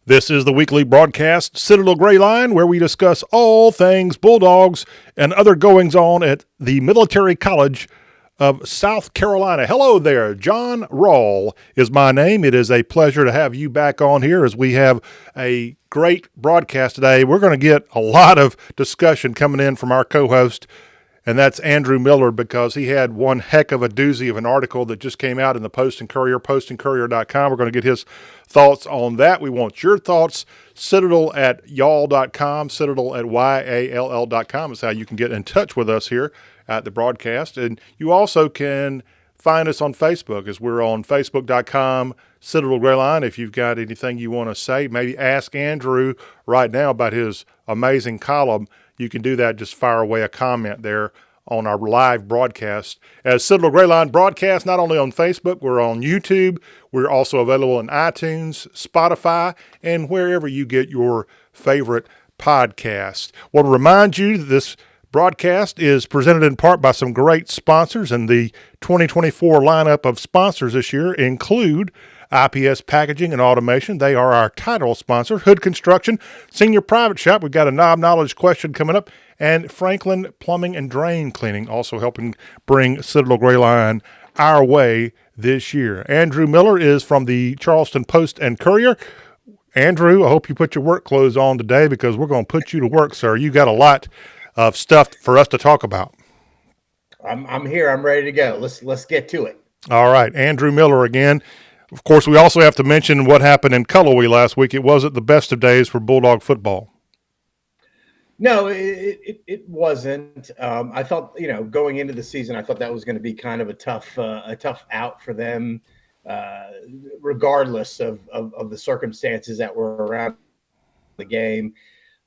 This is the weekly broadcast Citadel Gray Line, where we discuss all things Bulldogs and other goings-on at the Military College of South Carolina. Hello there. John Rawl is my name. It is a pleasure to have you back on here as we have a great broadcast today. We're going to get a lot of discussion coming in from our co-host, and that's Andrew Miller, because he had one heck of a doozy of an article that just came out in the Post and Courier, postandcourier.com. We're going to get his thoughts on that. We want your thoughts. Citadel at y'all.com, Citadel at YALL.com is how you can get in touch with us here at the broadcast. And you also can find us on Facebook, as we're on Facebook.com, Citadel Gray Line. If you've got anything you want to say, maybe ask Andrew right now about his amazing column, you can do that. Just fire away a comment there on our live broadcast. As Citadel Gray Line broadcast, not only on Facebook, we're on YouTube. We're also available on iTunes, Spotify, and wherever you get your favorite podcast. I want to remind you that this broadcast is presented in part by some great sponsors, and the 2024 lineup of sponsors this year include IPS Packaging and Automation. They are our title sponsor. Hood Construction, Senior Private Shop. We've got a Knob Knowledge question coming up. And Franklin Plumbing and Drain Cleaning, also helping bring Citadel Gray Line our way this year. Andrew Miller is from the Charleston Post and Courier. Andrew, I hope you put your work clothes on today, because we're going to put you to work, sir. You got a lot of stuff for us to talk about. I'm here. I'm ready to go. Let's get to it. All right. Andrew Miller again. Of course, we also have to mention what happened in Cullowhee last week. It wasn't the best of days for Bulldog football. No, it wasn't. I thought, going into the season, I thought that was going to be kind of a tough out for them, regardless of the circumstances that were around the game.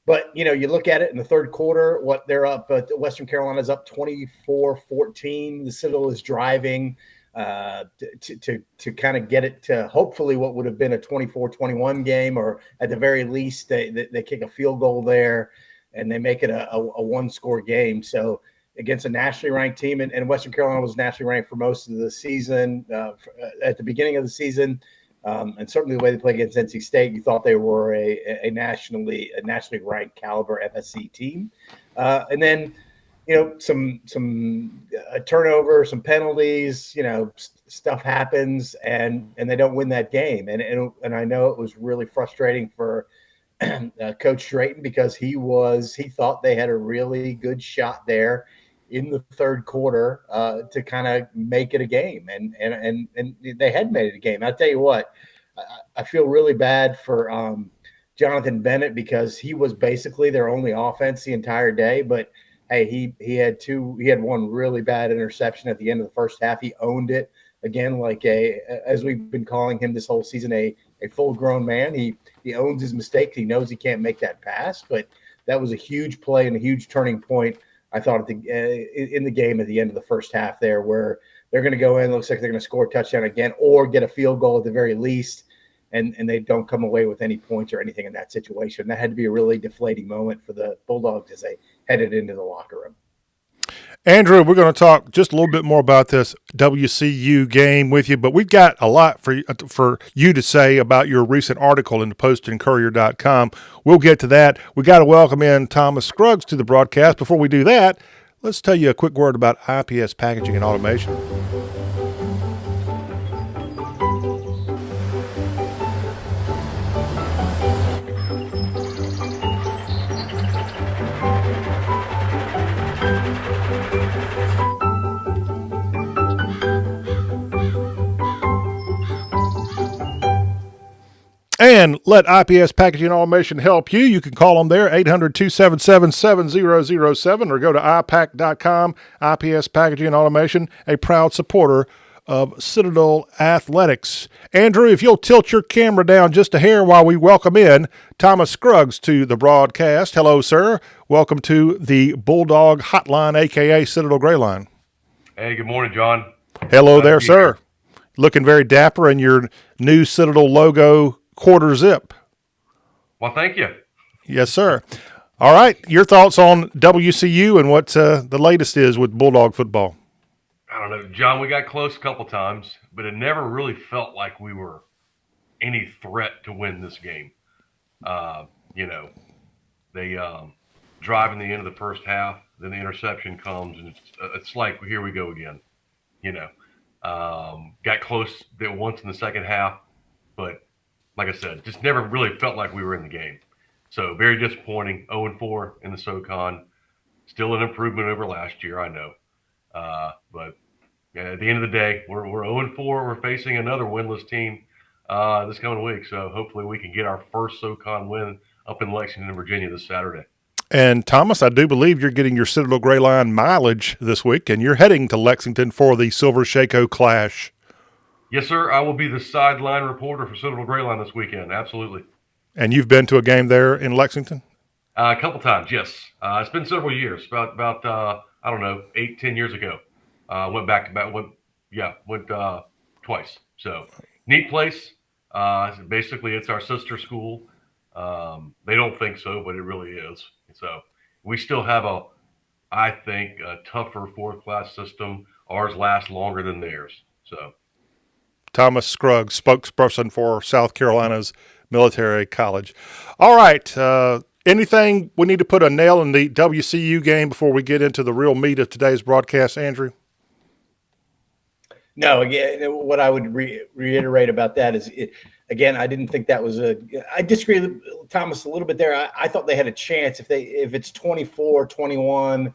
But, you look at it in the third quarter, what they're up, but Western Carolina's up 24-14. The Citadel is driving to kind of get it to hopefully what would have been a 24-21 game, or at the very least they kick a field goal there and they make it a one-score game. So against a nationally ranked team, and Western Carolina was nationally ranked for most of the season, at the beginning of the season, and certainly the way they played against NC State, you thought they were a nationally ranked caliber FSC team. And then, some turnover, some penalties, stuff happens, and they don't win that game. And I know it was really frustrating for Coach Drayton, because he thought they had a really good shot there in the third quarter to kind of make it a game, and they had made it a game. I'll tell you what, I feel really bad for Jonathan Bennett, because he was basically their only offense the entire day. But hey, he had one really bad interception at the end of the first half. He owned it again, as we've been calling him this whole season, a full-grown man. He owns his mistakes. He knows he can't make that pass, but that was a huge play and a huge turning point, I thought, in the game at the end of the first half there, where they're going to go in, looks like they're going to score a touchdown again or get a field goal at the very least, and they don't come away with any points or anything in that situation. That had to be a really deflating moment for the Bulldogs as they headed into the locker room. Andrew, we're going to talk just a little bit more about this WCU game with you, but we've got a lot for you to say about your recent article in the postandcourier.com. We'll get to that. We got to welcome in Thomas Scruggs to the broadcast. Before we do that, let's tell you a quick word about IPS Packaging and Automation. And let IPS Packaging and Automation help you. You can call them there, 800-277-7007, or go to ipack.com. IPS Packaging and Automation, a proud supporter of Citadel Athletics. Andrew, if you'll tilt your camera down just a hair while we welcome in Thomas Scruggs to the broadcast. Hello, sir. Welcome to the Bulldog Hotline, a.k.a. Citadel Gray Line. Hey, good morning, John. Hello there, sir. Looking very dapper in your new Citadel logo quarter zip. Well, thank you. Yes, sir. All right. Your thoughts on WCU and what the latest is with Bulldog football? I don't know, John, we got close a couple times, but it never really felt like we were any threat to win this game. You know, they drive in the end of the first half, then the interception comes, and it's like here we go again. You know, got close there once in the second half, but like I said, just never really felt like we were in the game. So very disappointing. 0-4 in the SoCon. Still an improvement over last year, I know. But at the end of the day, we're 0-4. We're facing another winless team this coming week. So hopefully we can get our first SoCon win up in Lexington, Virginia this Saturday. And Thomas, I do believe you're getting your Citadel Gray Line mileage this week, and you're heading to Lexington for the Silver Shako clash. Yes, sir. I will be the sideline reporter for Citadel Gray Line this weekend. Absolutely. And you've been to a game there in Lexington? A couple times, yes. It's been several years. About I don't know, 8-10 years ago. Went back to back. Went twice. So neat place. Basically, it's our sister school. They don't think so, but it really is. So we still have I think, a tougher fourth class system. Ours lasts longer than theirs. So. Thomas Scruggs, spokesperson for South Carolina's Military College. All right. Anything we need to put a nail in the WCU game before we get into the real meat of today's broadcast, Andrew? No, again, what I would reiterate about that is, again, I didn't think that was I disagree with Thomas a little bit there. I thought they had a chance if it's 24-21,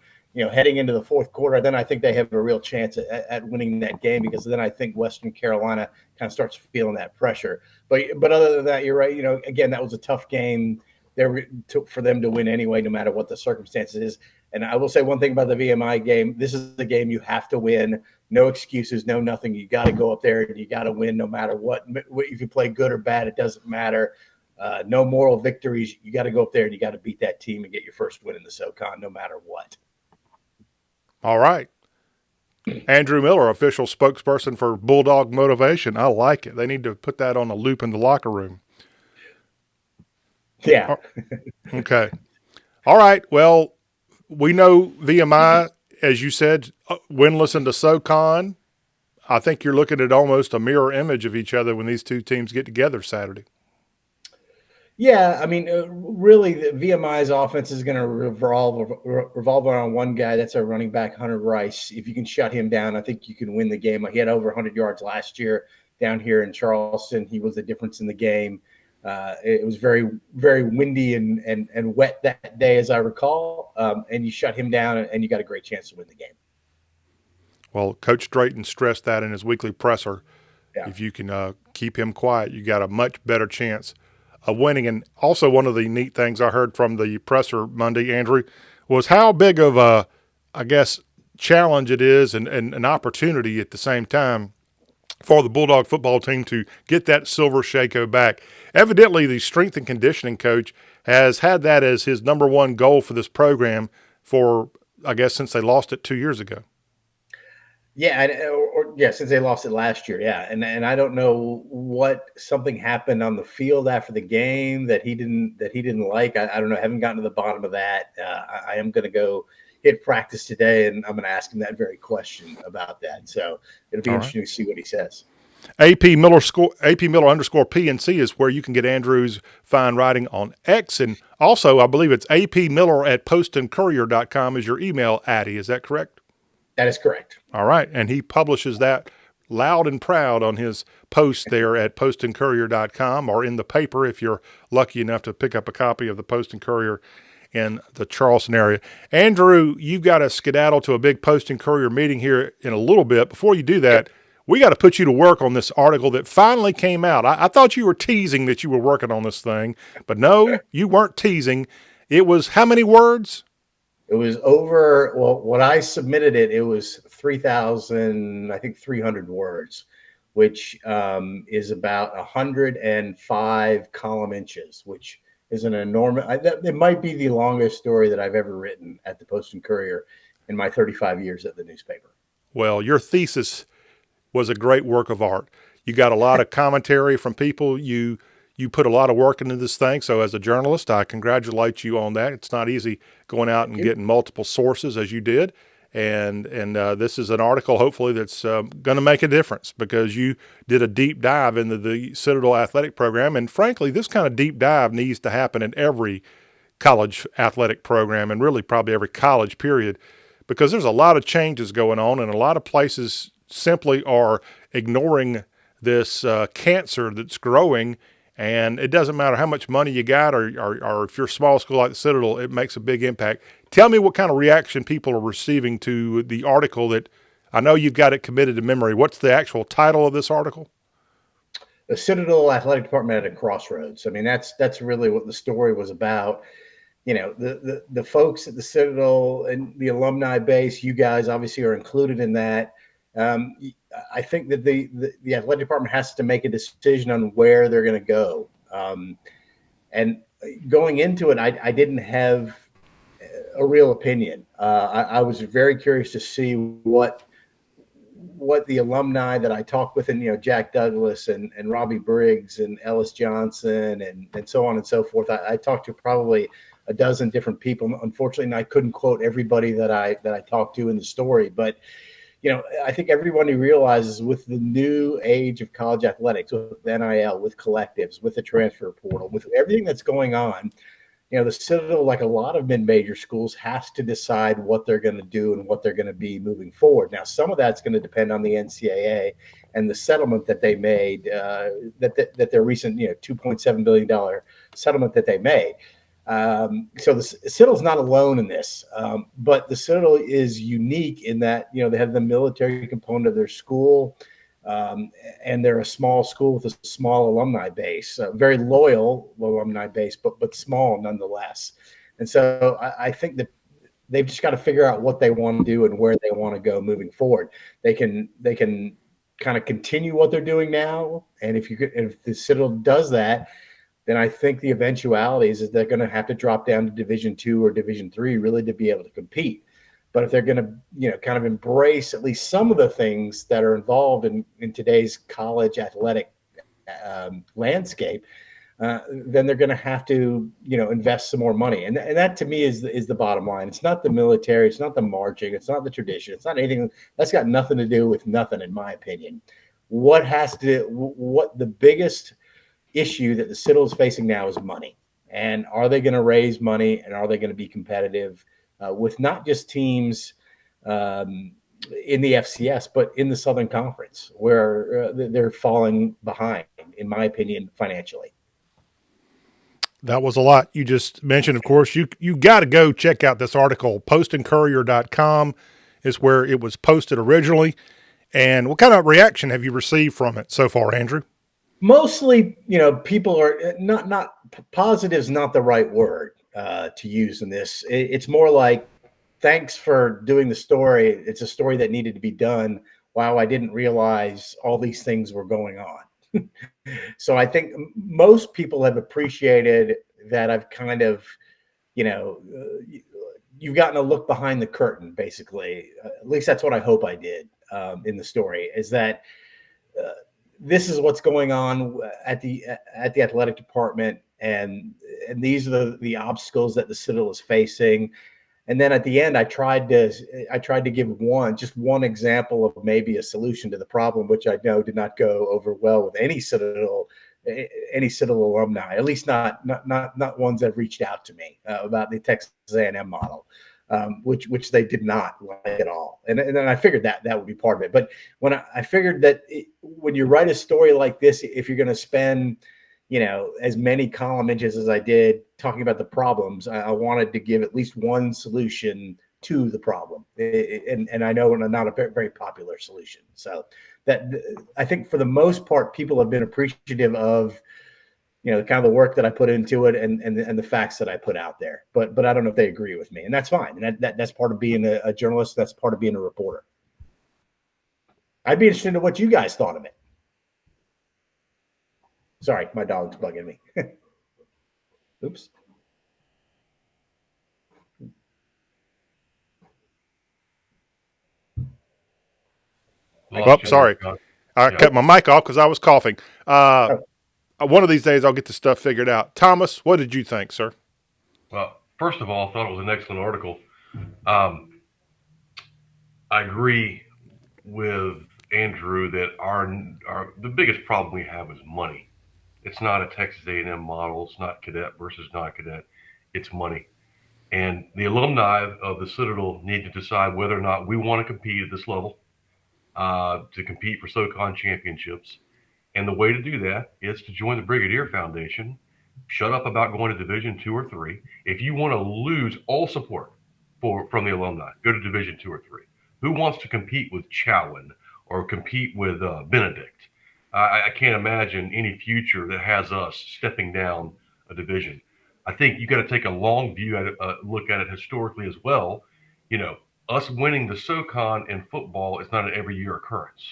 heading into the fourth quarter, then I think they have a real chance at winning that game, because then I think Western Carolina kind of starts feeling that pressure. But other than that, you're right. Again, that was a tough game there for them to win anyway, no matter what the circumstances is. And I will say one thing about the VMI game: this is the game you have to win. No excuses, no nothing. You got to go up there and you got to win no matter what. If you play good or bad, it doesn't matter. No moral victories. You got to go up there and you got to beat that team and get your first win in the SoCon, no matter what. All right. Andrew Miller, official spokesperson for Bulldog Motivation. I like it. They need to put that on a loop in the locker room. Yeah. Okay. All right. Well, we know VMI, as you said, winless into SoCon. I think you're looking at almost a mirror image of each other when these two teams get together Saturday. Yeah, I mean, really, the VMI's offense is going to revolve around one guy. That's our running back, Hunter Rice. If you can shut him down, I think you can win the game. He had over 100 yards last year down here in Charleston. He was the difference in the game. It was very, very windy and wet that day, as I recall. And you shut him down, and you got a great chance to win the game. Well, Coach Drayton stressed that in his weekly presser. Yeah. If you can keep him quiet, you got a much better chance of winning. And also, one of the neat things I heard from the presser Monday, Andrew, was how big of a, challenge it is and an opportunity at the same time for the Bulldog football team to get that Silver Shako back. Evidently, the strength and conditioning coach has had that as his number one goal for this program for, since they lost it 2 years ago. Yeah, since they lost it last year, yeah, and I don't know what something happened on the field after the game that he didn't like. I don't know. I haven't gotten to the bottom of that. I am going to go hit practice today, and I'm going to ask him that very question about that. So it'll be interesting to see what he says. AP Miller _PNC is where you can get Andrew's fine writing on X, and also I believe it's apmiller@postandcourier.com is your email, Addy. Is that correct? That is correct. All right. And he publishes that loud and proud on his post there at postandcourier.com or in the paper if you're lucky enough to pick up a copy of the Post and Courier in the Charleston area. Andrew, you've got to skedaddle to a big Post and Courier meeting here in a little bit. Before you do that, we got to put you to work on this article that finally came out. I thought you were teasing that you were working on this thing, but no, you weren't teasing. It was how many words? It was over, when I submitted it, it was 3,300 words, which is about 105 column inches, which is an enormous, it might be the longest story that I've ever written at the Post and Courier in my 35 years at the newspaper. Well, your thesis was a great work of art. You got a lot of commentary from people. You put a lot of work into this thing. So as a journalist, I congratulate you on that. It's not easy going out and getting multiple sources as you did. And this is an article, hopefully, that's going to make a difference because you did a deep dive into the Citadel athletic program. And frankly, this kind of deep dive needs to happen in every college athletic program and really probably every college period, because there's a lot of changes going on and a lot of places simply are ignoring this cancer that's growing. And it doesn't matter how much money you got or if you're a small school like the Citadel, it makes a big impact. Tell me what kind of reaction people are receiving to the article that I know you've got it committed to memory. What's the actual title of this article? The Citadel Athletic Department at Crossroads. I mean, that's really what the story was about. You know, the folks at the Citadel and the alumni base, you guys obviously are included in that. I think that the athletic department has to make a decision on where they're going to go. And going into it, I didn't have a real opinion. I was very curious to see what the alumni that I talked with, and Jack Douglas and Robbie Briggs and Ellis Johnson and so on and so forth. I talked to probably a dozen different people. Unfortunately, I couldn't quote everybody that I talked to in the story, but I think everybody realizes with the new age of college athletics, with NIL, with collectives, with the transfer portal, with everything that's going on, the Citadel, like a lot of mid-major schools, has to decide what they're going to do and what they're going to be moving forward. Now, some of that's going to depend on the NCAA and the settlement that they made, that their recent, $2.7 billion settlement that they made. So the Citadel's not alone in this, but the Citadel is unique in that, they have the military component of their school, and they're a small school with a small alumni base, very loyal alumni base, but small nonetheless. And so I think that they've just got to figure out what they want to do and where they want to go moving forward. They can kind of continue what they're doing now. And if the Citadel does that, then I think the eventualities is they're going to have to drop down to Division II or Division III really to be able to compete. But if they're going to, kind of embrace at least some of the things that are involved in today's college athletic landscape, then they're going to have to, invest some more money. And that to me is the bottom line. It's not the military. It's not the marching. It's not the tradition. It's not anything that's got nothing to do with nothing, in my opinion. What the biggest issue that the Citadel is facing now is money. And are they going to raise money, and are they going to be competitive with not just teams in the FCS, but in the Southern Conference, where they're falling behind, in my opinion, financially? That was a lot you just mentioned. Of course, you got to go check out this article. postandcourier.com is where it was posted originally. And what kind of reaction have you received from it so far, Andrew? Mostly, people are not positive is not the right word to use in this. It's more like, thanks for doing the story. It's a story that needed to be done. Wow, I didn't realize all these things were going on. So I think most people have appreciated that I've kind of, you've gotten a look behind the curtain, basically. At least that's what I hope I did in the story, is that this is what's going on at the athletic department, and these are the obstacles that the Citadel is facing. And then at the end, I tried to give one example of maybe a solution to the problem, which I know did not go over well with any Citadel alumni, at least not ones that reached out to me about the Texas A&M model. Which they did not like at all. And then I figured that would be part of it. But when I figured that when you write a story like this, if you're going to spend, as many column inches as I did talking about the problems, I wanted to give at least one solution to the problem. And I know not a very, very popular solution. So that I think for the most part, people have been appreciative of, kind of the work that I put into it and the facts that I put out there. But I don't know if they agree with me, and that's fine. And that's part of being a journalist. That's part of being a reporter. I'd be interested in what you guys thought of it. Sorry, my dog's bugging me. Oops. Oh, sorry. I cut my mic off because I was coughing. One of these days I'll get the stuff figured out. Thomas, what did you think, sir? Well, first of all, I thought it was an excellent article. I agree with Andrew that our the biggest problem we have is money. It's not a Texas A&M model. It's not cadet versus non-cadet. It's money. And the alumni of the Citadel need to decide whether or not we want to compete at this level, to compete for SoCon championships. And the way to do that is to join the Brigadier Foundation. Shut up about going to Division 2 or 3. If you want to lose all support from the alumni, go to Division 2 or 3. Who wants to compete with Chowan or compete with Benedict? I can't imagine any future that has us stepping down a division. I think you got to take a long view at it, look at it historically as well. You know, us winning the SoCon in football is not an every year occurrence,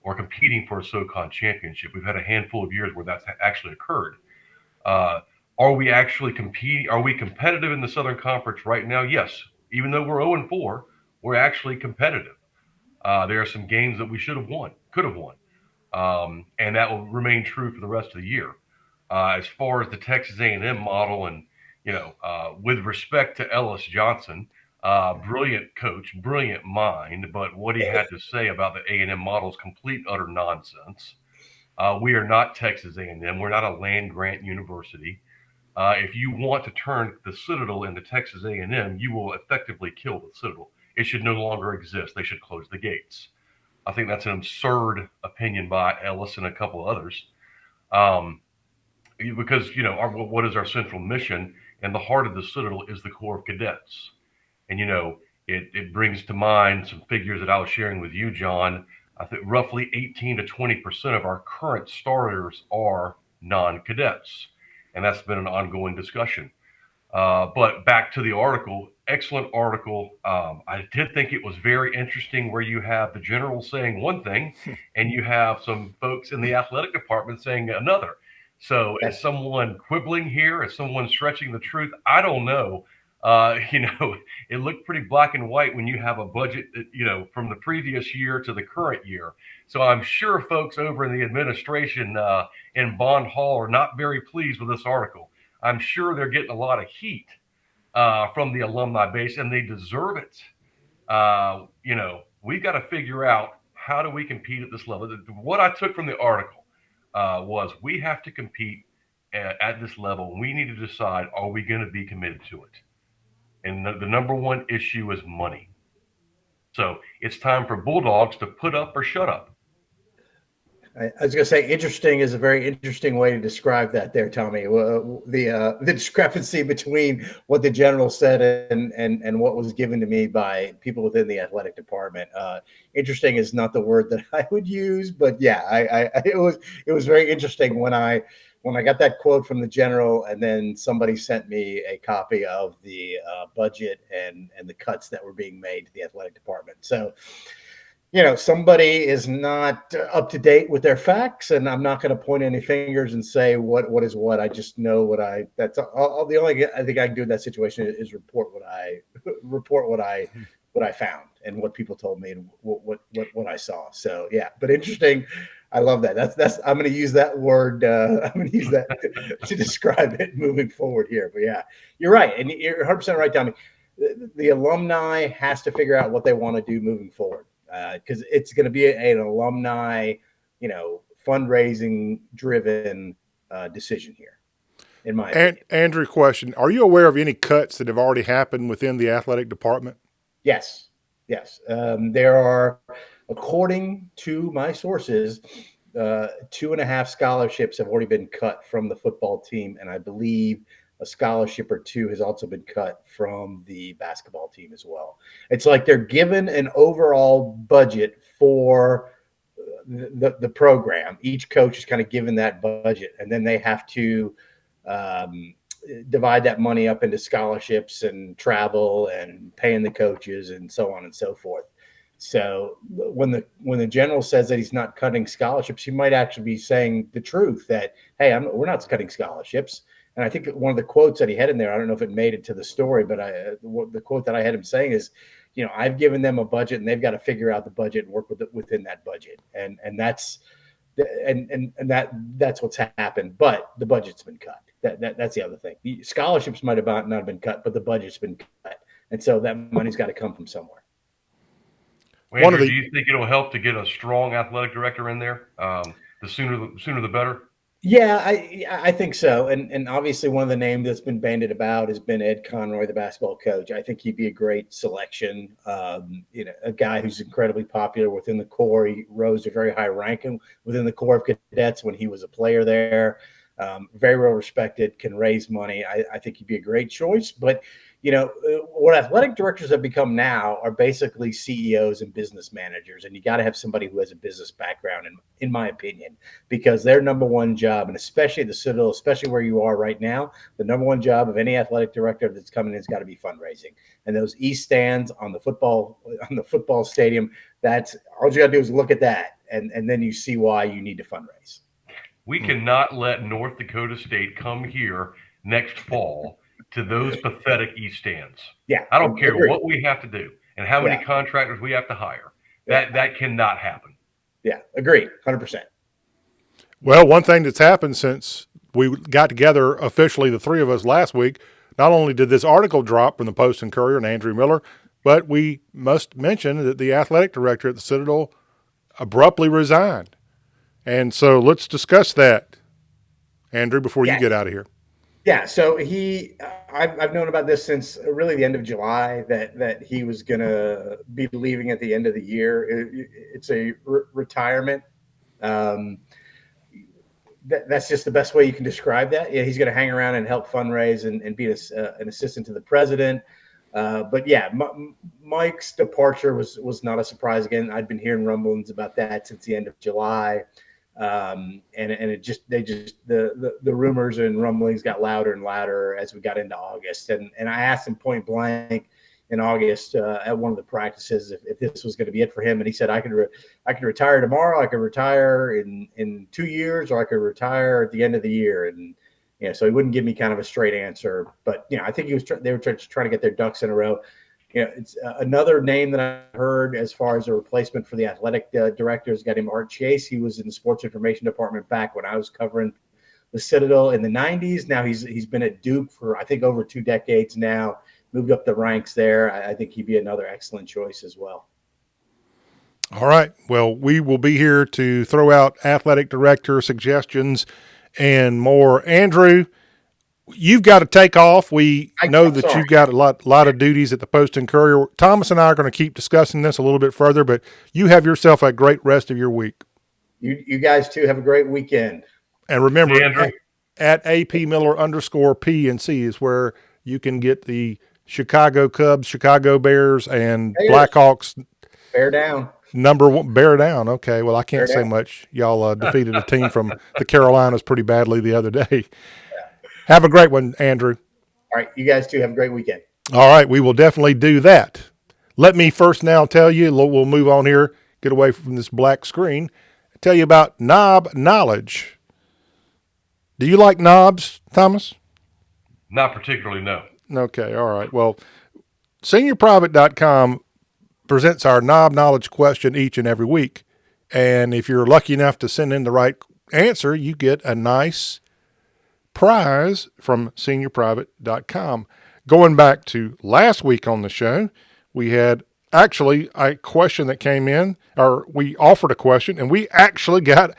or competing for a SoCon championship. We've had a handful of years where that's actually occurred. Uh, are we actually competing? Are we competitive in the Southern Conference right now? Yes. Even though we're 0-4, we're actually competitive. There are some games that we should have won, could have won, and that will remain true for the rest of the year. As far as the Texas A&M model, and with respect to Ellis Johnson, brilliant coach, brilliant mind, but what he had to say about the A&M model is complete utter nonsense. We are not Texas A&M. We're not a land grant university. If you want to turn the Citadel into Texas A&M, you will effectively kill the Citadel. It should no longer exist. They should close the gates. I think that's an absurd opinion by Ellis and a couple others. Because what is our central mission? And the heart of the Citadel is the Corps of Cadets. And it brings to mind some figures that I was sharing with you, John. I think roughly 18 to 20% of our current starters are non-cadets, and that's been an ongoing discussion. But back to the article, excellent article. I did think it was very interesting where you have the general saying one thing and you have some folks in the athletic department saying another. So is someone quibbling here? Is someone stretching the truth? I don't know. It looked pretty black and white when you have a budget, from the previous year to the current year. So I'm sure folks over in the administration in Bond Hall are not very pleased with this article. I'm sure they're getting a lot of heat from the alumni base, and they deserve it. We've got to figure out, how do we compete at this level? What I took from the article was we have to compete at this level. We need to decide, are we going to be committed to it? And the number one issue is money. So it's time for Bulldogs to put up or shut up. I was going to say, interesting is a very interesting way to describe that there, Tommy. The discrepancy between what the general said and what was given to me by people within the athletic department. Interesting is not the word that I would use, but yeah, it was very interesting when I got that quote from the general, and then somebody sent me a copy of the budget and the cuts that were being made to the athletic department. So, somebody is not up to date with their facts, and I'm not going to point any fingers and say what is what. I just know that's all. The only I think I can do in that situation is report what I found and what people told me and what I saw. So yeah, but interesting. I love that. That's I'm going to use that word. I'm going to use that to describe it moving forward here. But yeah, you're right, and you're 100% right, Tommy. The alumni has to figure out what they want to do moving forward. Because it's going to be an alumni, fundraising driven decision here, in my opinion. Andrew, question: are you aware of any cuts that have already happened within the athletic department? Yes. There are, according to my sources, 2.5 scholarships have already been cut from the football team, and I believe a scholarship or 2 has also been cut from the basketball team as well. It's like they're given an overall budget for the program. Each coach is kind of given that budget, and then they have to divide that money up into scholarships and travel and paying the coaches and so on and so forth. So when the general says that he's not cutting scholarships, he might actually be saying the truth that, hey, we're not cutting scholarships. And I think one of the quotes that he had in there, I don't know if it made it to the story, but the quote that I had him saying is, I've given them a budget and they've got to figure out the budget and work within that budget. And that's what's happened. But the budget's been cut. That's the other thing. The scholarships might have not been cut, but the budget's been cut. And so that money's got to come from somewhere. Well, Andrew, do you think it'll help to get a strong athletic director in there? The sooner the better. Yeah, I think so. And obviously one of the names that's been bandied about has been Ed Conroy, the basketball coach. I think he'd be a great selection. A guy who's incredibly popular within the core. He rose to very high ranking within the core of cadets when he was a player there. Very well respected, can raise money. I think he'd be a great choice. But what athletic directors have become now are basically CEOs and business managers, and you got to have somebody who has a business background, in my opinion, because their number one job, and especially at the Citadel, especially where you are right now, the number one job of any athletic director that's coming in has got to be fundraising. And those east stands on the football stadium, that's all you got to do is look at that, and then you see why you need to fundraise. We cannot let North Dakota State come here next fall to those pathetic east stands. Yeah, I don't care what we have to do and how many contractors we have to hire. That cannot happen. Yeah, agreed, 100%. Well, one thing that's happened since we got together officially, the three of us last week, not only did this article drop from the Post and Courier and Andrew Miller, but we must mention that the athletic director at the Citadel abruptly resigned. And so let's discuss that, Andrew, before you get out of here. Yeah, so I've known about this since really the end of July that he was going to be leaving at the end of the year. It's a retirement. That's just the best way you can describe that. Yeah, he's going to hang around and help fundraise and be an assistant to the president. But yeah, Mike's departure was not a surprise. Again, I'd been hearing rumblings about that since the end of July. And the rumors and rumblings got louder and louder as we got into August. And I asked him point blank in August at one of the practices if this was going to be it for him. And he said, I could retire tomorrow. I could retire in 2 years, or I could retire at the end of the year. And, so he wouldn't give me kind of a straight answer, but, I think they were trying to get their ducks in a row. It's another name that I heard as far as a replacement for the athletic director is a guy named Art Chase. He was in the sports information department back when I was covering the Citadel in the 90s. Now he's been at Duke for, I think, over 2 decades now, moved up the ranks there. I think he'd be another excellent choice as well. All right. Well, we will be here to throw out athletic director suggestions and more. Andrew, you've got to take off. We know that you've got a lot of duties at the Post and Courier. Thomas and I are going to keep discussing this a little bit further, but you have yourself a great rest of your week. You guys too have a great weekend. And remember, at AP_Miller_P and C is where you can get the Chicago Cubs, Chicago Bears, and Blackhawks. Bear down. Number one, bear down. Okay. Well, I can't say much. Y'all defeated a team from the Carolinas pretty badly the other day. Have a great one, Andrew. All right. You guys too have a great weekend. All right. We will definitely do that. Let me first now tell you, we'll move on here, get away from this black screen, tell you about Knob Knowledge. Do you like knobs, Thomas? Not particularly, no. Okay. All right. Well, seniorprivate.com presents our Knob Knowledge question each and every week. And if you're lucky enough to send in the right answer, you get a nice prize from seniorprivate.com. Going back to last week on the show, we had actually a question that came in, or we offered a question, and we actually got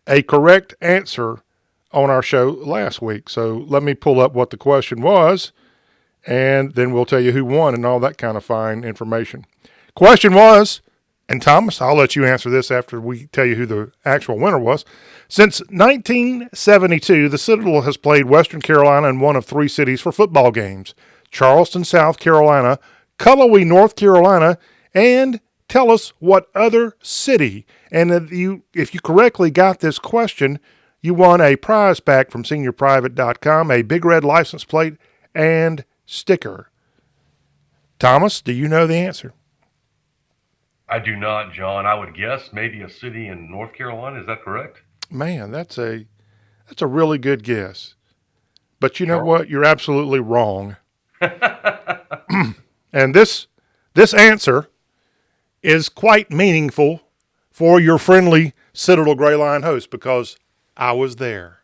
a correct answer on our show last week. So let me pull up what the question was, and then we'll tell you who won and all that kind of fine information. Question was, and Thomas, I'll let you answer this after we tell you who the actual winner was. Since 1972, the Citadel has played Western Carolina in one of 3 cities for football games: Charleston, South Carolina, Cullowhee, North Carolina, and tell us what other city. And if you correctly got this question, you won a prize pack from seniorprivate.com, a big red license plate, and sticker. Thomas, do you know the answer? I do not, John. I would guess maybe a city in North Carolina. Is that correct? Man, that's a really good guess. But you know what? You're absolutely wrong. And this answer is quite meaningful for your friendly Citadel Gray Line host, because I was there.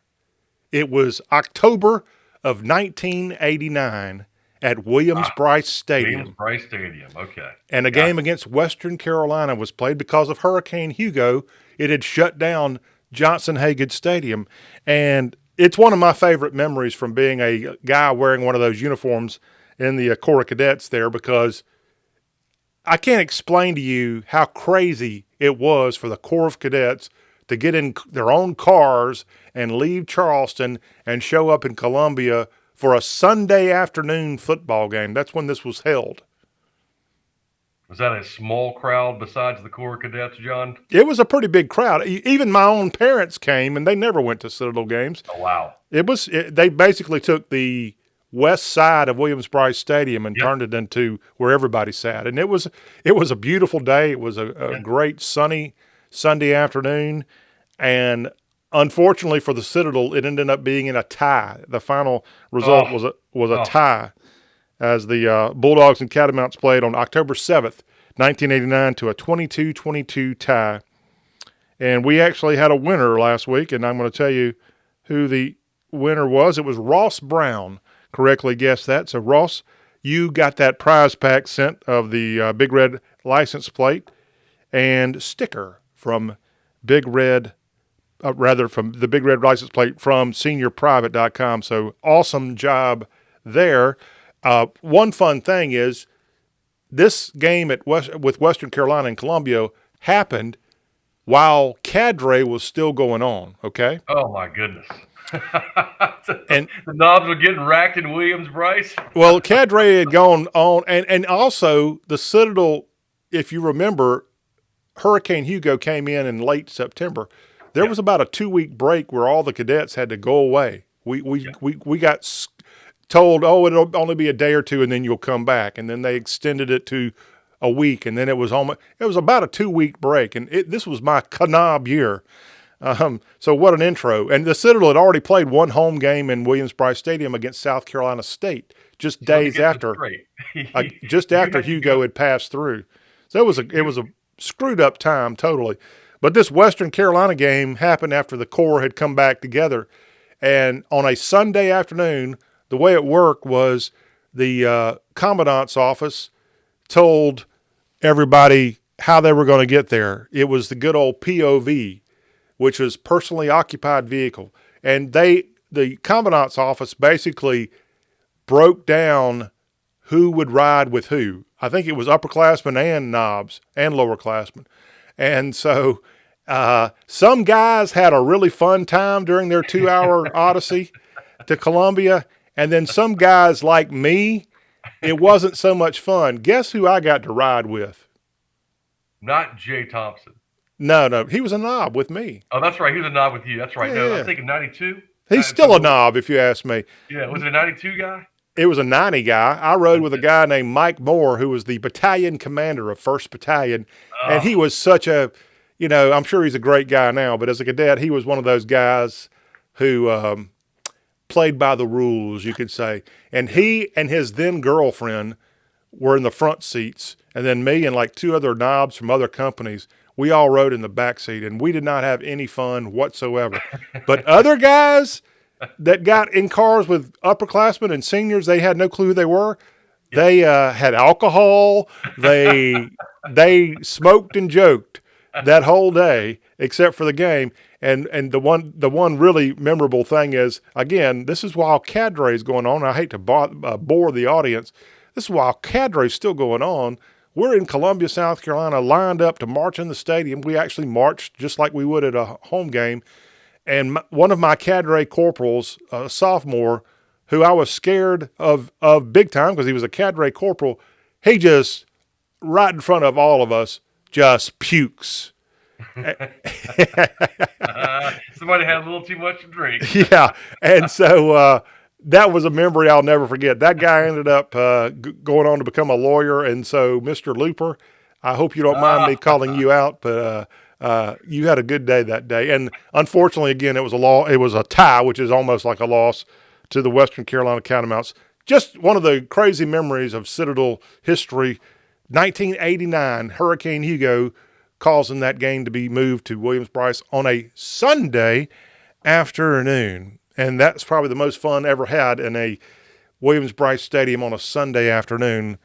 It was October of 1989, at Williams-Brice Stadium. Williams-Brice Stadium, okay. And a game against Western Carolina was played because of Hurricane Hugo. It had shut down Johnson-Hagan Stadium. And it's one of my favorite memories from being a guy wearing one of those uniforms in the Corps of Cadets there, because I can't explain to you how crazy it was for the Corps of Cadets to get in their own cars and leave Charleston and show up in Columbia for a Sunday afternoon football game. That's when this was held. Was that a small crowd besides the Corps of Cadets, John? It was a pretty big crowd. Even my own parents came, and they never went to Citadel games. Oh, wow. They basically took the west side of Williams-Brice Stadium and turned it into where everybody sat. And it was a beautiful day. It was a great sunny Sunday afternoon. And unfortunately for the Citadel, it ended up being in a tie. The final result was a tie, as the Bulldogs and Catamounts played on October 7th, 1989, to a 22-22 tie. And we actually had a winner last week, and I'm going to tell you who the winner was. It was Ross Brown. Correctly guessed that. So, Ross, you got that prize pack sent of the Big Red license plate and sticker from Big Red, from the Big Red license plate from seniorprivate.com. So, awesome job there. One fun thing is this game with Western Carolina and Columbia happened while Cadre was still going on, okay? Oh, my goodness. And the Knobs were getting racked in Williams-Brice. Well, Cadre had gone on, and also the Citadel, if you remember, Hurricane Hugo came in late September. There was about a 2-week break where all the cadets had to go away. We got told, it'll only be a day or two, and then you'll come back. And then they extended it to a week, and then it was about a 2-week break. And this was my Knob year. So what an intro. And the Citadel had already played one home game in Williams-Brice Stadium against South Carolina State just days after, Hugo had passed through. So it was a screwed up time totally. But this Western Carolina game happened after the Corps had come back together. And on a Sunday afternoon, the way it worked was the commandant's office told everybody how they were going to get there. It was the good old POV, which was personally occupied vehicle. And the commandant's office basically broke down who would ride with who. I think it was upperclassmen and Knobs and lowerclassmen. And so some guys had a really fun time during their 2-hour odyssey to Columbia. And then some guys like me, it wasn't so much fun. Guess who I got to ride with? Not Jay Thompson. No, he was a Knob with me. Oh, that's right. He was a Knob with you. That's right. Yeah. No, I'm thinking 92. He's still a Knob, if you ask me. Yeah, was it a 92 guy? It was a 90 guy. I rode with a guy named Mike Moore, who was the battalion commander of 1st Battalion. And he was such a, I'm sure he's a great guy now, but as a cadet, he was one of those guys who played by the rules, you could say. And he and his then girlfriend were in the front seats. And then me and like 2 other Knobs from other companies, we all rode in the back seat, and we did not have any fun whatsoever. But other guys that got in cars with upperclassmen and seniors, they had no clue who they were. They had alcohol. They smoked and joked that whole day, except for the game. And the one really memorable thing is, again, this is while Cadre is going on. I hate to bore the audience. This is while Cadre is still going on. We're in Columbia, South Carolina, lined up to march in the stadium. We actually marched just like we would at a home game. And one of my Cadre corporals, a sophomore, who I was scared of big time because he was a Cadre corporal, he just, right in front of all of us, just pukes. Somebody had a little too much to drink. Yeah. And so that was a memory I'll never forget. That guy ended up going on to become a lawyer. And so, Mr. Looper, I hope you don't mind me calling you out, but you had a good day that day. And unfortunately, again, it was a tie, which is almost like a loss to the Western Carolina Catamounts. Just one of the crazy memories of Citadel history. 1989, Hurricane Hugo causing that game to be moved to Williams-Brice on a Sunday afternoon. And that's probably the most fun ever had in a Williams-Brice Stadium on a Sunday afternoon.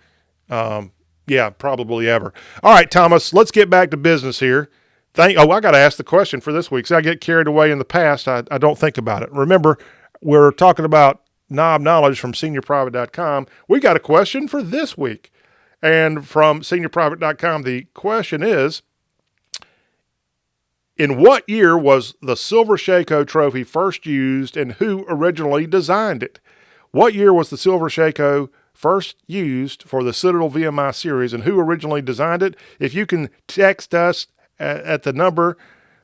Yeah, probably ever. All right, Thomas, let's get back to business here. I got to ask the question for this week. So I get carried away in the past. I don't think about it. Remember, we're talking about knob knowledge from seniorprivate.com. We got a question for this week. And from seniorprivate.com, the question is, in what year was the Silver Shako trophy first used and who originally designed it? What year was the Silver Shako first used for the Citadel VMI series and who originally designed it? If you can text us at the number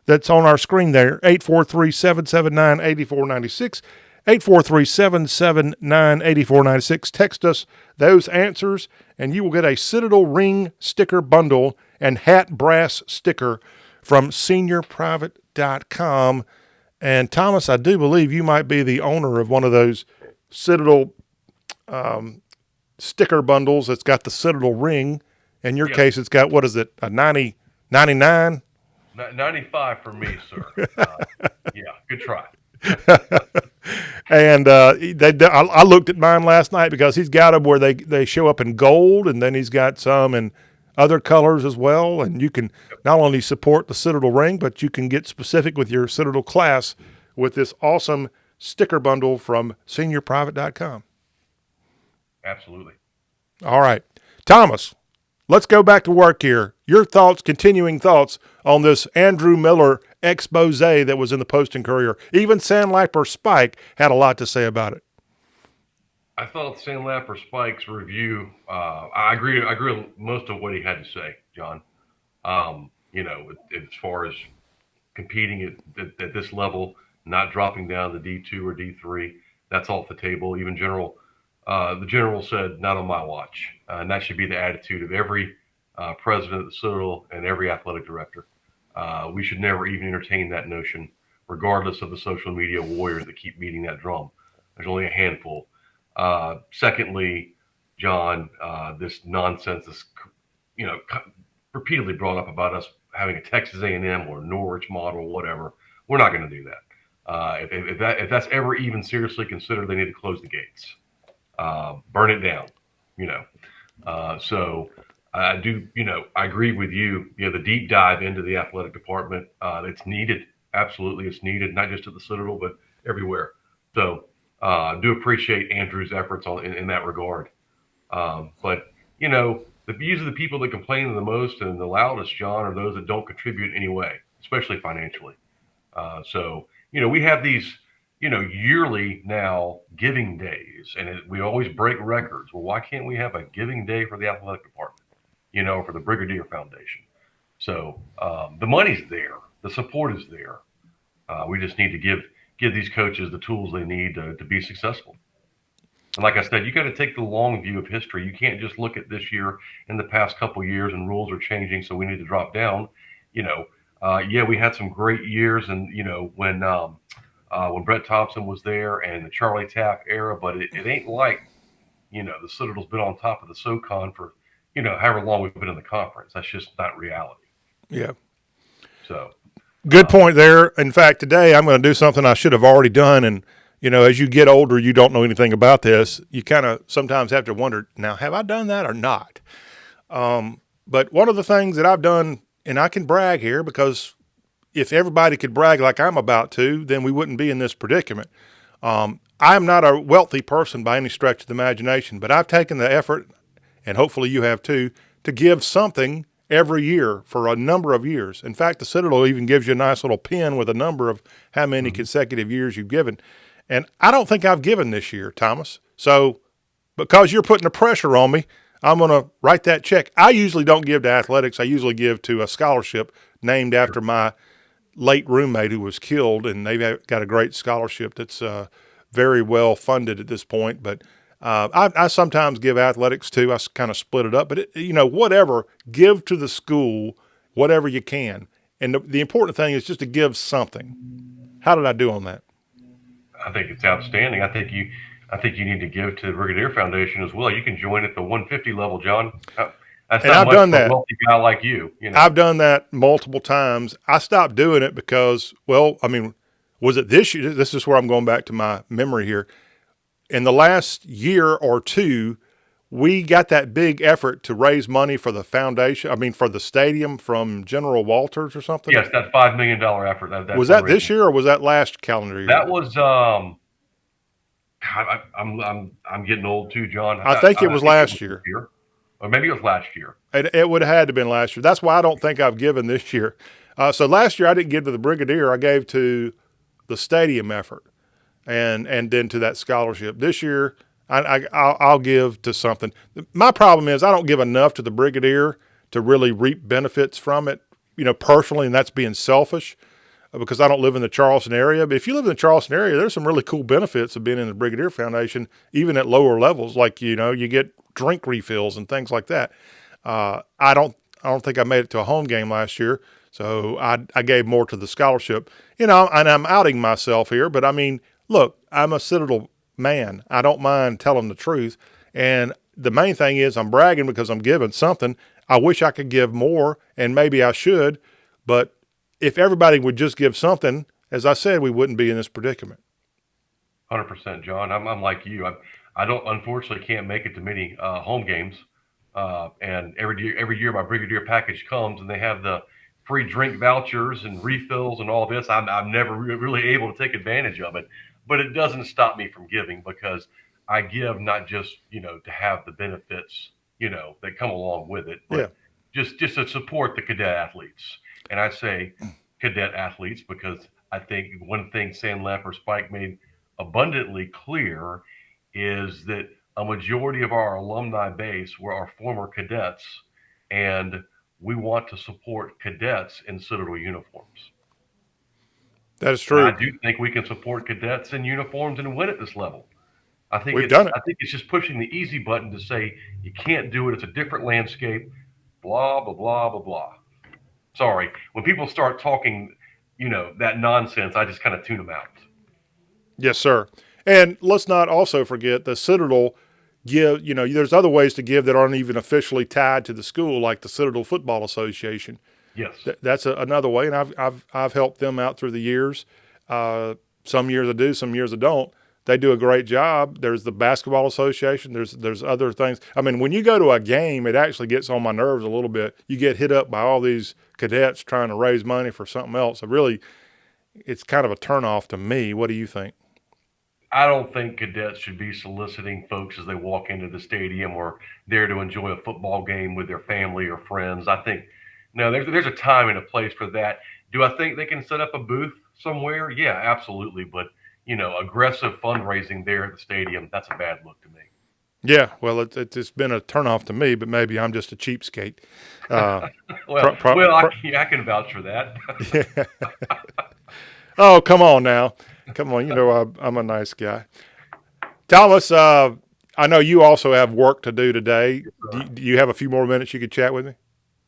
that's on our screen there, 843-779-8496, 843-779-8496. Text us those answers, and you will get a Citadel ring sticker bundle and hat brass sticker from seniorprivate.com. And Thomas, I do believe you might be the owner of one of those Citadel sticker bundles that's got the Citadel ring. In your case, it's got, what is it, a 99? 95 for me, sir. Yeah, good try. And I looked at mine last night because he's got them where they show up in gold, and then he's got some in other colors as well. And you can not only support the Citadel ring, but you can get specific with your Citadel class with this awesome sticker bundle from seniorprivate.com. Absolutely. All right. Thomas, let's go back to work here. Your thoughts, continuing thoughts on this Andrew Miller expose that was in the Post and Courier. Even Sandlapper Spike had a lot to say about it. I thought Sandlapper Spike's review, I agree with most of what he had to say, John. As far as competing at this level, not dropping down to D2 or D3, that's off the table. Even the general said, not on my watch. And that should be the attitude of every president of the Citadel and every athletic director. We should never even entertain that notion, regardless of the social media warriors that keep beating that drum. There's only a handful. Secondly, John, this nonsense is, repeatedly brought up about us having a Texas A&M or Norwich model, or whatever. We're not going to do that. If that's ever even seriously considered, they need to close the gates, burn it down. So I do. I agree with you. The deep dive into the athletic department, it's needed. Absolutely, it's needed, not just at the Citadel, but everywhere. So. I do appreciate Andrew's efforts in that regard. But these are the people that complain the most and the loudest, John, are those that don't contribute in any way, especially financially. So we have these, yearly now giving days, and we always break records. Well, why can't we have a giving day for the athletic department, for the Brigadier Foundation? So the money's there. The support is there. We just need to give these coaches the tools they need to be successful. And like I said, you got to take the long view of history. You can't just look at this year and the past couple of years and rules are changing, so we need to drop down. We had some great years, and when Brett Thompson was there and the Charlie Taft era, but it ain't like the Citadel's been on top of the SoCon for however long we've been in the conference. That's just not reality. Yeah. So. Good point there. In fact, today I'm going to do something I should have already done. And, as you get older, you don't know anything about this. You kind of sometimes have to wonder, now, have I done that or not? But one of the things that I've done, and I can brag here because if everybody could brag like I'm about to, then we wouldn't be in this predicament. I'm not a wealthy person by any stretch of the imagination, but I've taken the effort, and hopefully you have too, to give something every year for a number of years. In fact, the Citadel even gives you a nice little pin with a number of how many consecutive years you've given. And I don't think I've given this year, Thomas. So because you're putting the pressure on me, I'm going to write that check. I usually don't give to athletics. I usually give to a scholarship named after my late roommate who was killed, and they've got a great scholarship that's very well funded at this point. But I sometimes give athletics too. I kind of split it up, but whatever, give to the school, whatever you can. And the important thing is just to give something. How did I do on that? I think it's outstanding. I think you need to give to the Brigadier Foundation as well. You can join at the 150 level, John. That's not much for a wealthy guy like you. I've done that multiple times. I stopped doing it because, was it this year? This is where I'm going back to my memory here. in the last year or two, we got that big effort to raise money for the foundation. I mean, for the stadium from General Walters or something. Yes, that $5 million effort. Was that this year or was that last calendar year? That was God, I'm getting old too, John. I think it was last year. Or maybe it was last year. It would have had to have been last year. That's why I don't think I've given this year. So last year I didn't give to the Brigadier. I gave to the stadium effort, and then to that scholarship. This year I'll give to something. My problem is I don't give enough to the Brigadier to really reap benefits from it, personally, and that's being selfish because I don't live in the Charleston area. But if you live in the Charleston area, there's some really cool benefits of being in the Brigadier Foundation, even at lower levels. Like, you get drink refills and things like that. I don't think I made it to a home game last year, so I gave more to the scholarship. And I'm outing myself here, but I mean, look, I'm a Citadel man. I don't mind telling the truth. And the main thing is I'm bragging because I'm giving something. I wish I could give more, and maybe I should, but if everybody would just give something, as I said, we wouldn't be in this predicament. 100%, John. I'm like you. I don't, unfortunately, can't make it to many home games. And every year my Brigadier package comes, and they have the free drink vouchers and refills and all this. I'm never really able to take advantage of it, but it doesn't stop me from giving because I give not just to have the benefits that come along with it, but just to support the cadet athletes. And I say cadet athletes because I think one thing Sam Leff or Spike made abundantly clear is that a majority of our alumni base were our former cadets, and we want to support cadets in Citadel uniforms. That is true. And I do think we can support cadets in uniforms and win at this level. I think We've done it. I think it's just pushing the easy button to say you can't do it. It's a different landscape. Blah blah blah blah blah. Sorry, when people start talking, that nonsense, I just kind of tune them out. Yes, sir. And let's not also forget the Citadel give. There's other ways to give that aren't even officially tied to the school, like the Citadel Football Association. Yes, that's another way, and I've helped them out through the years. Some years I do, some years I don't. They do a great job. There's the Basketball Association. There's other things. I mean, when you go to a game, it actually gets on my nerves a little bit. You get hit up by all these cadets trying to raise money for something else. It's kind of a turnoff to me. What do you think? I don't think cadets should be soliciting folks as they walk into the stadium or there to enjoy a football game with their family or friends. I think, no, there's a time and a place for that. Do I think they can set up a booth somewhere? Yeah, absolutely. But, aggressive fundraising there at the stadium, that's a bad look to me. Yeah, well, it's been a turnoff to me, but maybe I'm just a cheapskate. I can vouch for that. Yeah. Oh, come on now. Come on, I'm a nice guy. Thomas, I know you also have work to do today. Do you have a few more minutes you could chat with me?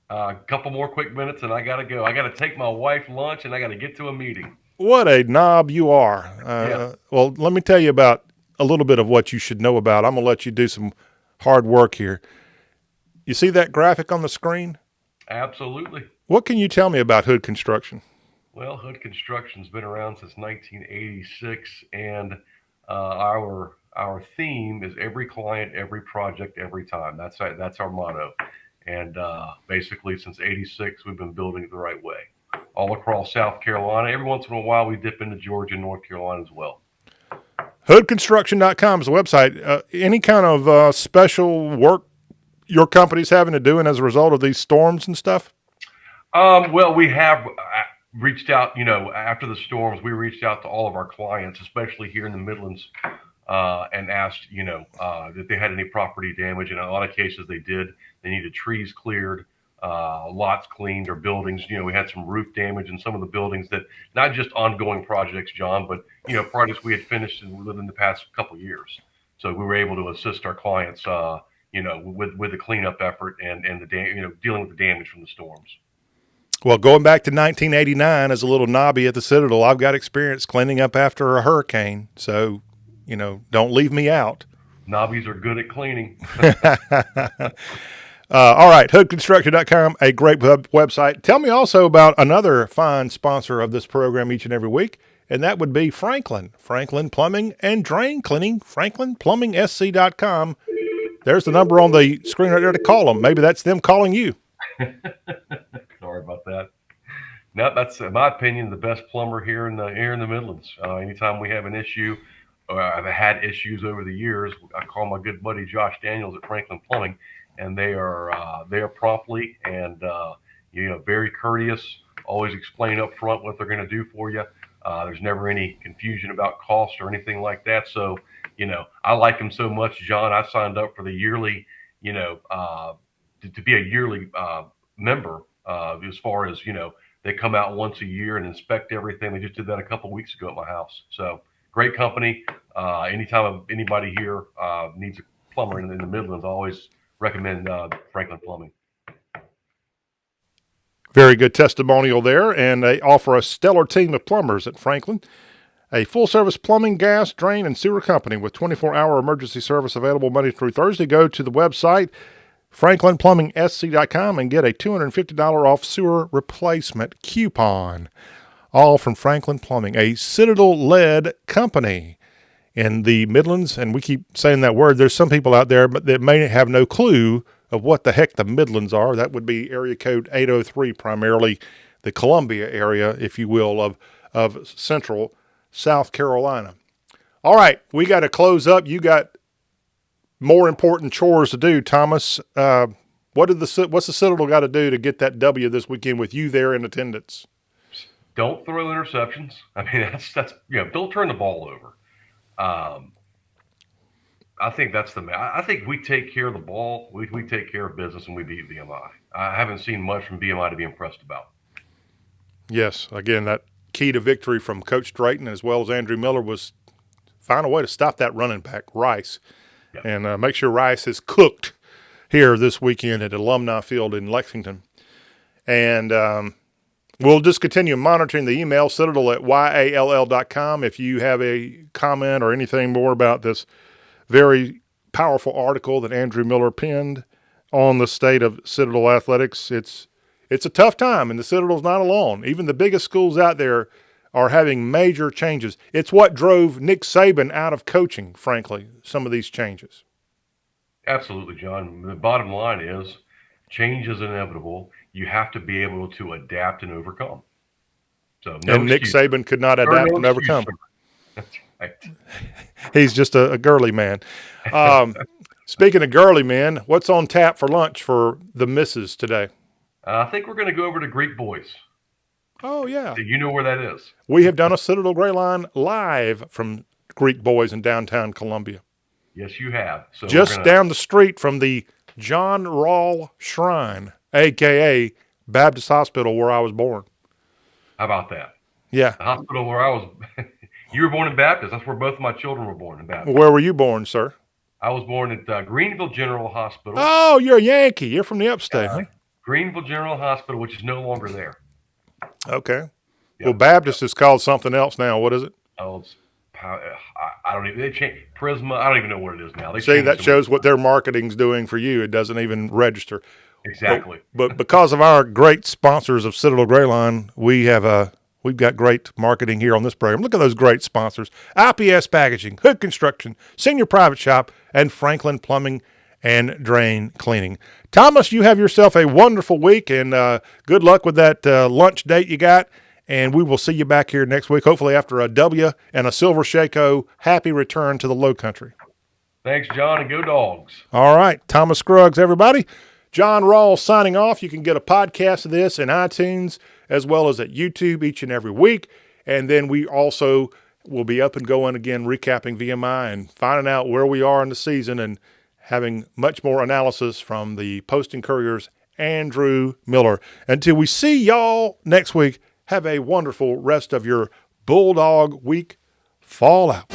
A couple more quick minutes and I got to go. I got to take my wife lunch and I got to get to a meeting. What a knob you are. Yeah. Well, let me tell you about a little bit of what you should know about. I'm going to let you do some hard work here. You see that graphic on the screen? Absolutely. What can you tell me about Hood Construction? Well, Hood Construction's been around since 1986, and our theme is every client, every project, every time. That's our motto. And basically, since '86, we've been building it the right way, all across South Carolina. Every once in a while, we dip into Georgia and North Carolina as well. Hoodconstruction.com is the website. Any kind of special work your company's having to do as a result of these storms and stuff? Well, we have reached out, after the storms, we reached out to all of our clients, especially here in the Midlands, and asked, if they had any property damage. In a lot of cases, they did. They needed trees cleared, lots cleaned, or buildings. We had some roof damage in some of the buildings that, not just ongoing projects, John, but, projects we had finished within the past couple of years. So we were able to assist our clients, with the cleanup effort and dealing with the damage from the storms. Well, going back to 1989 as a little knobby at the Citadel, I've got experience cleaning up after a hurricane. So, don't leave me out. Knobbies are good at cleaning. All right, hoodconstruction.com, a great website. Tell me also about another fine sponsor of this program each and every week, and that would be Franklin Plumbing and Drain Cleaning, franklinplumbing.sc.com. There's the number on the screen right there to call them. Maybe that's them calling you. Sorry about that. No, that's, in my opinion, the best plumber here in the Midlands. Anytime we have an issue, or I've had issues over the years, I call my good buddy Josh Daniels at Franklin Plumbing, and they are promptly and very courteous. Always explain up front what they're going to do for you. There's never any confusion about cost or anything like that. So, I like them so much, John. I signed up for the yearly, to be a yearly member. As far as they come out once a year and inspect everything. They just did that a couple weeks ago at my house. So great company. Anytime anybody here needs a plumber in the Midlands, I always recommend Franklin Plumbing. Very good testimonial there, and they offer a stellar team of plumbers at Franklin. A full-service plumbing, gas, drain, and sewer company with 24-hour emergency service available Monday through Thursday. Go to the website, franklinplumbing.sc.com, and get a $250 off sewer replacement coupon. All from Franklin Plumbing, a Citadel-led company in the Midlands. And we keep saying that word. There's some people out there that may have no clue of what the heck the Midlands are. That would be area code 803, primarily the Columbia area, if you will, of central South Carolina. All right, we got to close up. You got more important chores to do, Thomas. What's the Citadel got to do to get that W this weekend with you there in attendance? Don't throw interceptions. I mean, that's don't turn the ball over. I think that's I think we take care of the ball. We take care of business, and we beat VMI. I haven't seen much from VMI to be impressed about. Yes, again, that key to victory from Coach Drayton as well as Andrew Miller was find a way to stop that running back, Rice, and make sure Rice is cooked here this weekend at Alumni Field in Lexington. And we'll just continue monitoring the email, citadel@yall.com. If you have a comment or anything more about this very powerful article that Andrew Miller penned on the state of Citadel athletics, it's a tough time, and the Citadel's not alone. Even the biggest schools out there are having major changes. It's what drove Nick Saban out of coaching, frankly, some of these changes. Absolutely, John. The bottom line is change is inevitable. You have to be able to adapt and overcome. So, Nick Saban could not adapt and overcome. That's right. He's just a girly man. Speaking of girly men, what's on tap for lunch for the missus today? I think we're going to go over to Greek Boys. Oh, yeah. Do you know where that is? We have done a Citadel Gray Line live from Greek Boys in downtown Columbia. Yes, you have. So just down the street from the John Rawl Shrine, a.k.a. Baptist Hospital, where I was born. How about that? Yeah. The hospital where I was – you were born in Baptist. That's where both of my children were born, in Baptist. Where were you born, sir? I was born at Greenville General Hospital. Oh, you're a Yankee. You're from the upstate, huh? Greenville General Hospital, which is no longer there. Okay. Yep. Well, Baptist is called something else now. What is it? Oh, I don't even – they changed – Prisma. I don't even know what it is now. See, that shows what their marketing's doing for you. It doesn't even register. Exactly. But because of our great sponsors of Citadel Gray Line, we've got great marketing here on this program. Look at those great sponsors: IPS Packaging, Hood Construction, Senior Private Shop, and Franklin Plumbing and Drain Cleaning. Thomas, you have yourself a wonderful week, and good luck with that lunch date you got. And we will see you back here next week, hopefully after a W and a Silver Shako happy return to the Low Country. Thanks, John, and go Dogs. All right. Thomas Scruggs, everybody. John Rawls signing off. You can get a podcast of this in iTunes as well as at YouTube each and every week. And then we also will be up and going again, recapping VMI and finding out where we are in the season and having much more analysis from the Post and Courier's Andrew Miller. Until we see y'all next week, have a wonderful rest of your Bulldog Week. Fall out.